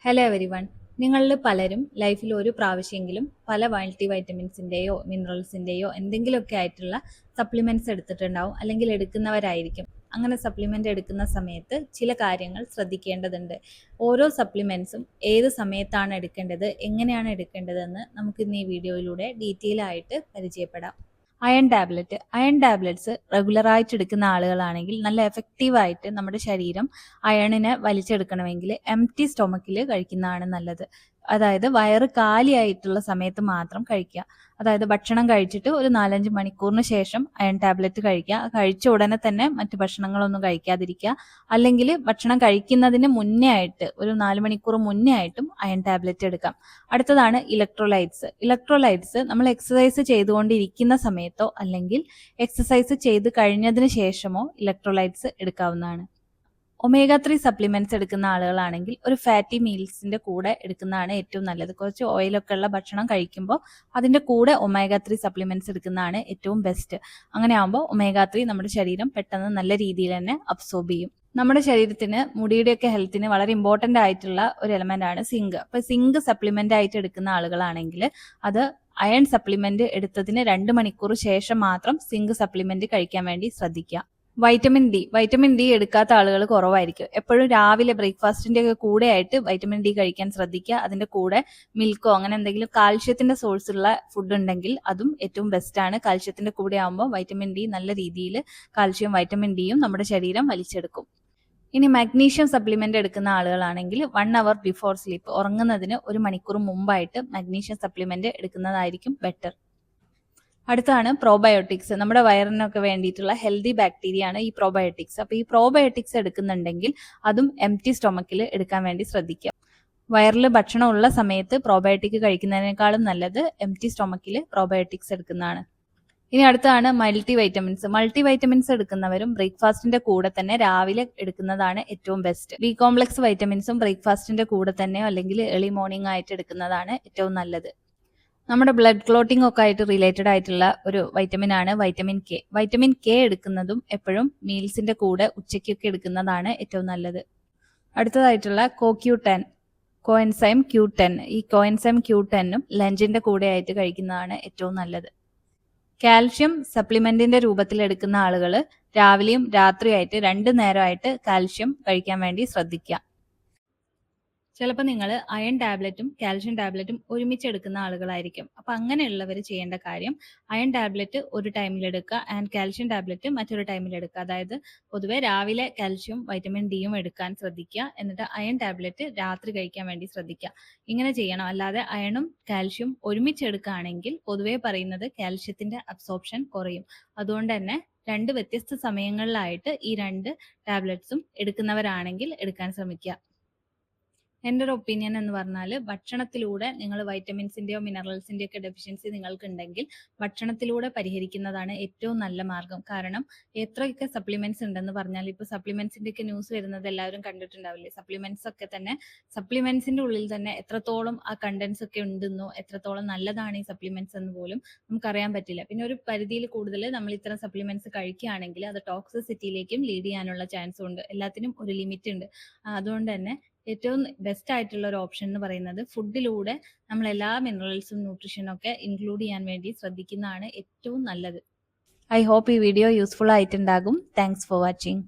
Hello every one. നിങ്ങളിൽ പലരും ലൈഫിൽ ഒരു പ്രാവശ്യമെങ്കിലും പല മൾട്ടി വൈറ്റമിൻസിൻ്റെയോ മിനറൽസിൻ്റെയോ എന്തെങ്കിലുമൊക്കെ ആയിട്ടുള്ള സപ്ലിമെൻറ്റ്സ് എടുത്തിട്ടുണ്ടാവും, അല്ലെങ്കിൽ എടുക്കുന്നവരായിരിക്കും. അങ്ങനെ സപ്ലിമെൻ്റ് എടുക്കുന്ന സമയത്ത് ചില കാര്യങ്ങൾ ശ്രദ്ധിക്കേണ്ടതുണ്ട്. ഓരോ സപ്ലിമെൻറ്റ്സും ഏത് സമയത്താണ് എടുക്കേണ്ടത്, എങ്ങനെയാണ് എടുക്കേണ്ടതെന്ന് നമുക്കിന്ന് ഈ വീഡിയോയിലൂടെ ഡീറ്റെയിൽ ആയിട്ട് പരിചയപ്പെടാം. അയൺ ടാബ്ലറ്റ്സ് റെഗുലറായിട്ട് എടുക്കുന്ന ആളുകളാണെങ്കിൽ നല്ല എഫക്റ്റീവായിട്ട് നമ്മുടെ ശരീരം അയണിനെ വലിച്ചെടുക്കണമെങ്കിൽ എംപ്റ്റി സ്റ്റൊമക്കിൽ കഴിക്കുന്നതാണ് നല്ലത്. അതായത് വയറ് കാലിയായിട്ടുള്ള സമയത്ത് മാത്രം കഴിക്കുക. അതായത് ഭക്ഷണം കഴിച്ചിട്ട് ഒരു 4-5 മണിക്കൂറിന് ശേഷം അയൺ ടാബ്ലറ്റ് കഴിക്കുക. കഴിച്ച ഉടനെ തന്നെ മറ്റു ഭക്ഷണങ്ങളൊന്നും കഴിക്കാതിരിക്കുക. അല്ലെങ്കിൽ ഭക്ഷണം കഴിക്കുന്നതിന് മുന്നേ ആയിട്ട് ഒരു 4 മണിക്കൂർ മുന്നേ ആയിട്ടും അയൺ ടാബ്ലറ്റ് എടുക്കാം. അടുത്തതാണ് ഇലക്ട്രോലൈറ്റ്സ് നമ്മൾ എക്സസൈസ് ചെയ്തുകൊണ്ടിരിക്കുന്ന സമയത്തോ അല്ലെങ്കിൽ എക്സസൈസ് ചെയ്ത് കഴിഞ്ഞതിന് ശേഷമോ ഇലക്ട്രോലൈറ്റ്സ് എടുക്കാവുന്നതാണ്. ഒമേഗ 3 സപ്ലിമെന്റ്സ് എടുക്കുന്ന ആളുകളാണെങ്കിൽ ഒരു ഫാറ്റി മീൽസിന്റെ കൂടെ എടുക്കുന്നതാണ് ഏറ്റവും നല്ലത്. കുറച്ച് ഓയിലൊക്കെ ഉള്ള ഭക്ഷണം കഴിക്കുമ്പോൾ അതിന്റെ കൂടെ ഒമേഗ 3 സപ്ലിമെന്റ്സ് എടുക്കുന്നതാണ് ഏറ്റവും ബെസ്റ്റ്. അങ്ങനെ ആകുമ്പോൾ ഒമേഗ 3 നമ്മുടെ ശരീരം പെട്ടെന്ന് നല്ല രീതിയിൽ തന്നെ അബ്സോർബ് ചെയ്യും. നമ്മുടെ ശരീരത്തിന് മുടിയുടെയൊക്കെ ഹെൽത്തിന് വളരെ ഇമ്പോർട്ടൻ്റ് ആയിട്ടുള്ള ഒരു എലമെന്റ് ആണ് സിങ്ക്. അപ്പൊ സിങ്ക് സപ്ലിമെന്റ് ആയിട്ട് എടുക്കുന്ന ആളുകളാണെങ്കിൽ അത് അയൺ സപ്ലിമെന്റ് എടുത്തതിന് 2 മണിക്കൂർ ശേഷം മാത്രം സിങ്ക് സപ്ലിമെന്റ് കഴിക്കാൻ വേണ്ടി ശ്രദ്ധിക്കുക. വൈറ്റമിൻ ഡി എടുക്കാത്ത ആളുകൾ കുറവായിരിക്കും. എപ്പോഴും രാവിലെ ബ്രേക്ക്ഫാസ്റ്റിന്റെ ഒക്കെ കൂടെ ആയിട്ട് വൈറ്റമിൻ ഡി കഴിക്കാൻ ശ്രദ്ധിക്കുക. അതിന്റെ കൂടെ മിൽക്കോ അങ്ങനെ എന്തെങ്കിലും കാൽഷ്യത്തിന്റെ സോഴ്സ് ഉള്ള ഫുഡ് ഉണ്ടെങ്കിൽ അതും ഏറ്റവും ബെസ്റ്റ് ആണ്. കാൽഷ്യത്തിന്റെ കൂടെ ആകുമ്പോൾ വൈറ്റമിൻ ഡി നല്ല രീതിയിൽ കാൽഷ്യം വൈറ്റമിൻ ഡിയും നമ്മുടെ ശരീരം വലിച്ചെടുക്കും. ഇനി മഗ്നീഷ്യം സപ്ലിമെന്റ് എടുക്കുന്ന ആളുകളാണെങ്കിൽ 1 അവർ ബിഫോർ സ്ലീപ്പ്, ഉറങ്ങുന്നതിന് 1 മണിക്കൂർ മുമ്പായിട്ട് മഗ്നീഷ്യം സപ്ലിമെന്റ് എടുക്കുന്നതായിരിക്കും ബെറ്റർ. അടുത്താണ് പ്രോബയോട്ടിക്സ്. നമ്മുടെ വയറിനൊക്കെ വേണ്ടിയിട്ടുള്ള ഹെൽത്തി ബാക്ടീരിയ ആണ് ഈ പ്രോബയോട്ടിക്സ്. അപ്പോൾ ഈ പ്രോബയോട്ടിക്സ് എടുക്കുന്നുണ്ടെങ്കിൽ അതും എംപ്റ്റി സ്റ്റൊമക്കിൽ എടുക്കാൻ വേണ്ടി ശ്രദ്ധിക്കുക. വയറിൽ ഭക്ഷണം ഉള്ള സമയത്ത് പ്രോബയോട്ടിക് കഴിക്കുന്നതിനേക്കാളും നല്ലത് എംപ്റ്റി സ്റ്റൊമക്കിൽ പ്രോബയോട്ടിക്സ് എടുക്കുന്നതാണ്. ഇനി അടുത്താണ് മൾട്ടി വൈറ്റമിൻസ് എടുക്കുന്നവരും ബ്രേക്ക്ഫാസ്റ്റിന്റെ കൂടെ തന്നെ രാവിലെ എടുക്കുന്നതാണ് ഏറ്റവും ബെസ്റ്റ്. ബി കോംപ്ലക്സ് വൈറ്റമിൻസും ബ്രേക്ക്ഫാസ്റ്റിന്റെ കൂടെ തന്നെയോ അല്ലെങ്കിൽ ഏർലി മോർണിംഗ് ആയിട്ട് എടുക്കുന്നതാണ് ഏറ്റവും നല്ലത്. നമ്മുടെ ബ്ലഡ് ക്ലോട്ടിംഗ് ഒക്കെ ആയിട്ട് റിലേറ്റഡ് ആയിട്ടുള്ള ഒരു വൈറ്റമിൻ ആണ് വൈറ്റമിൻ കെ എടുക്കുന്നതും എപ്പോഴും മീൽസിന്റെ കൂടെ ഉച്ചയ്ക്കൊക്കെ എടുക്കുന്നതാണ് ഏറ്റവും നല്ലത്. അടുത്തതായിട്ടുള്ള കോഎൻസൈം Q10. ഈ കോഎൻസൈം Q10ഉം ലഞ്ചിന്റെ കൂടെ ആയിട്ട് കഴിക്കുന്നതാണ് ഏറ്റവും നല്ലത്. കാൽഷ്യം സപ്ലിമെന്റിന്റെ രൂപത്തിൽ എടുക്കുന്ന ആളുകൾ രാവിലെയും രാത്രിയായിട്ട് 2 നേരമായിട്ട് കാൽഷ്യം കഴിക്കാൻ വേണ്ടി ശ്രദ്ധിക്കുക. ചിലപ്പോൾ നിങ്ങൾ അയൺ ടാബ്ലറ്റും കാൽഷ്യം ടാബ്ലറ്റും ഒരുമിച്ച് എടുക്കുന്ന ആളുകളായിരിക്കും. അപ്പൊ അങ്ങനെയുള്ളവർ ചെയ്യേണ്ട കാര്യം അയൺ ടാബ്ലറ്റ് ഒരു ടൈമിൽ എടുക്കുക ആൻഡ് കാൽഷ്യം ടാബ്ലറ്റ് മറ്റൊരു ടൈമിൽ എടുക്കുക. അതായത് പൊതുവെ രാവിലെ കാൽഷ്യം വൈറ്റമിൻ ഡിയും എടുക്കാൻ ശ്രദ്ധിക്കുക, എന്നിട്ട് അയൺ ടാബ്ലറ്റ് രാത്രി കഴിക്കാൻ വേണ്ടി ശ്രദ്ധിക്കുക. ഇങ്ങനെ ചെയ്യണം. അല്ലാതെ അയണും കാൽഷ്യം ഒരുമിച്ച് എടുക്കുകയാണെങ്കിൽ പൊതുവെ പറയുന്നത് കാൽഷ്യത്തിന്റെ അബ്സോർപ്ഷൻ കുറയും. അതുകൊണ്ട് തന്നെ 2 വ്യത്യസ്ത സമയങ്ങളിലായിട്ട് ഈ 2 ടാബ്ലറ്റ്സും എടുക്കുന്നവരാണെങ്കിൽ എടുക്കാൻ ശ്രമിക്കുക. എൻ്റെ ഒരു ഒപ്പീനിയൻ എന്ന് പറഞ്ഞാൽ ഭക്ഷണത്തിലൂടെ നിങ്ങൾ വൈറ്റമിൻസിൻ്റെയോ മിനറൽസിൻ്റെയോ ഒക്കെ ഡെഫിഷ്യൻസി നിങ്ങൾക്കുണ്ടെങ്കിൽ ഭക്ഷണത്തിലൂടെ പരിഹരിക്കുന്നതാണ് ഏറ്റവും നല്ല മാർഗം. കാരണം എത്രയൊക്കെ സപ്ലിമെന്റ്സ് ഉണ്ടെന്ന് പറഞ്ഞാൽ ഇപ്പോൾ സപ്ലിമെന്റ്സിൻ്റെ ഒക്കെ ന്യൂസ് വരുന്നത് എല്ലാവരും കണ്ടിട്ടുണ്ടാവില്ലേ. സപ്ലിമെന്റ്സ് ഒക്കെ തന്നെ സപ്ലിമെന്റ്സിന്റെ ഉള്ളിൽ തന്നെ എത്രത്തോളം ആ കണ്ടന്റ്സ് ഒക്കെ ഉണ്ടെന്നോ എത്രത്തോളം നല്ലതാണ് ഈ സപ്ലിമെന്റ്സ് എന്ന് പോലും നമുക്കറിയാൻ പറ്റില്ല. പിന്നെ ഒരു പരിധിയിൽ കൂടുതൽ നമ്മൾ ഇത്തരം സപ്ലിമെന്റ്സ് കഴിക്കുകയാണെങ്കിൽ അത് ടോക്സിസിറ്റിയിലേക്കും ലീഡ് ചെയ്യാനുള്ള ചാൻസും ഉണ്ട്. എല്ലാത്തിനും ഒരു ലിമിറ്റ് ഉണ്ട്. അതുകൊണ്ട് തന്നെ ഏറ്റവും ബെസ്റ്റ് ആയിട്ടുള്ള ഒരു ഓപ്ഷൻ എന്ന് പറയുന്നത് ഫുഡിലൂടെ നമ്മൾ എല്ലാ മിനറൽസും ന്യൂട്രീഷനും ഒക്കെ ഇൻക്ലൂഡ് ചെയ്യാൻ വേണ്ടി ശ്രദ്ധിക്കുന്നതാണ് ഏറ്റവും നല്ലത്. ഐ ഹോപ്പ് ഈ വീഡിയോ യൂസ്ഫുൾ ആയിട്ടുണ്ടാകും. Thanks for watching.